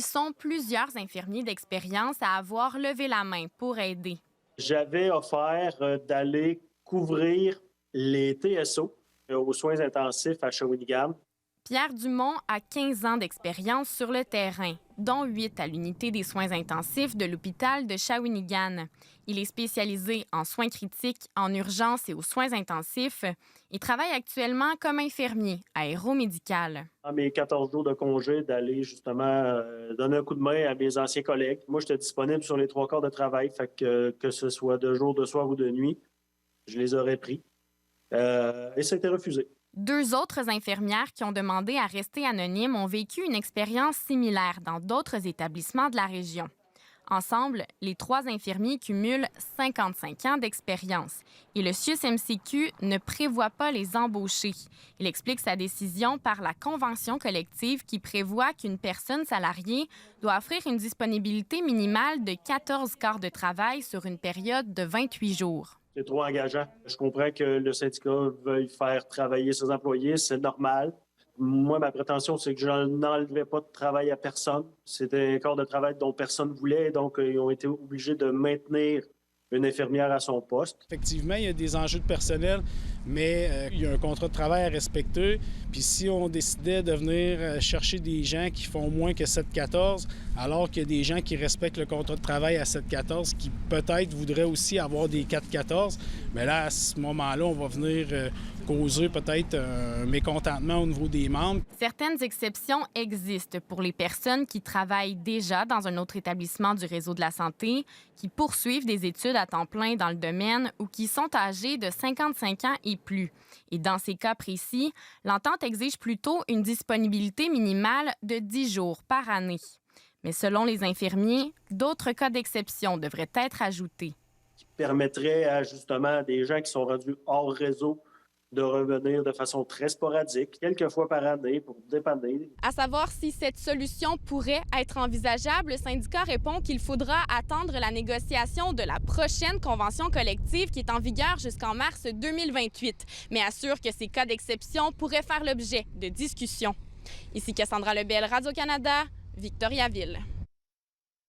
ils sont plusieurs infirmiers d'expérience à avoir levé la main pour aider. J'avais offert d'aller couvrir les TSO aux soins intensifs à Shawinigan. Pierre Dumont a 15 ans d'expérience sur le terrain, dont 8 à l'unité des soins intensifs de l'hôpital de Shawinigan. Il est spécialisé en soins critiques, en urgence et aux soins intensifs et travaille actuellement comme infirmier aéromédical. À mes 14 jours de congé, d'aller justement donner un coup de main à mes anciens collègues. Moi, j'étais disponible sur les 3 quarts de travail, fait que ce soit de jour, de soir ou de nuit, je les aurais pris. Et ça a été refusé. 2 autres infirmières qui ont demandé à rester anonymes ont vécu une expérience similaire dans d'autres établissements de la région. Ensemble, les 3 infirmiers cumulent 55 ans d'expérience et le CIUS-MCQ ne prévoit pas les embaucher. Il explique sa décision par la convention collective qui prévoit qu'une personne salariée doit offrir une disponibilité minimale de 14 quarts de travail sur une période de 28 jours. C'est trop engageant. Je comprends que le syndicat veuille faire travailler ses employés, c'est normal. Moi, ma prétention, c'est que je n'enlevais pas de travail à personne. C'était un corps de travail dont personne ne voulait, donc ils ont été obligés de maintenir une infirmière à son poste. Effectivement, il y a des enjeux de personnel, mais il y a un contrat de travail à respecter. Puis si on décidait de venir chercher des gens qui font moins que 7-14, alors qu'il y a des gens qui respectent le contrat de travail à 7-14, qui peut-être voudraient aussi avoir des 4-14, mais là, à ce moment-là, on va venir causer peut-être un mécontentement au niveau des membres. Certaines exceptions existent pour les personnes qui travaillent déjà dans un autre établissement du réseau de la santé, qui poursuivent des études à temps plein dans le domaine ou qui sont âgés de 55 ans et plus. Et dans ces cas précis, l'entente exige plutôt une disponibilité minimale de 10 jours par année. Mais selon les infirmiers, d'autres cas d'exception devraient être ajoutés. Qui permettrait à justement des gens qui sont rendus hors réseau de revenir de façon très sporadique, quelques fois par année pour dépanner. À savoir si cette solution pourrait être envisageable, le syndicat répond qu'il faudra attendre la négociation de la prochaine convention collective qui est en vigueur jusqu'en mars 2028, mais assure que ces cas d'exception pourraient faire l'objet de discussions. Ici Cassandra Lebel, Radio-Canada, Victoriaville.